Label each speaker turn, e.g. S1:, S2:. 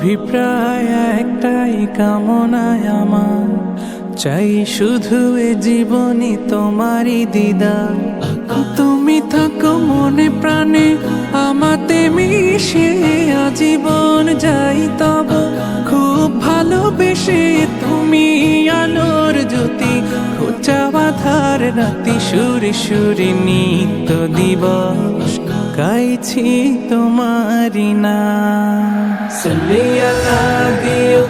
S1: অভিপ্রায় একটাই কামনায় আমার, চাই শুধু এ জীবনে তোমারই দিদার। তুমি থাকো মনে প্রাণে আমাতে মিশে, আজীবন যাই তব খুব ভালোবেসে। তুমি আলোর জ্যোতি, খোঁচা বাঁধার রাতি, সুরে সুরে নিত্য দিবস গাইছি তোমারি নাম। সাল্লি আলা দিও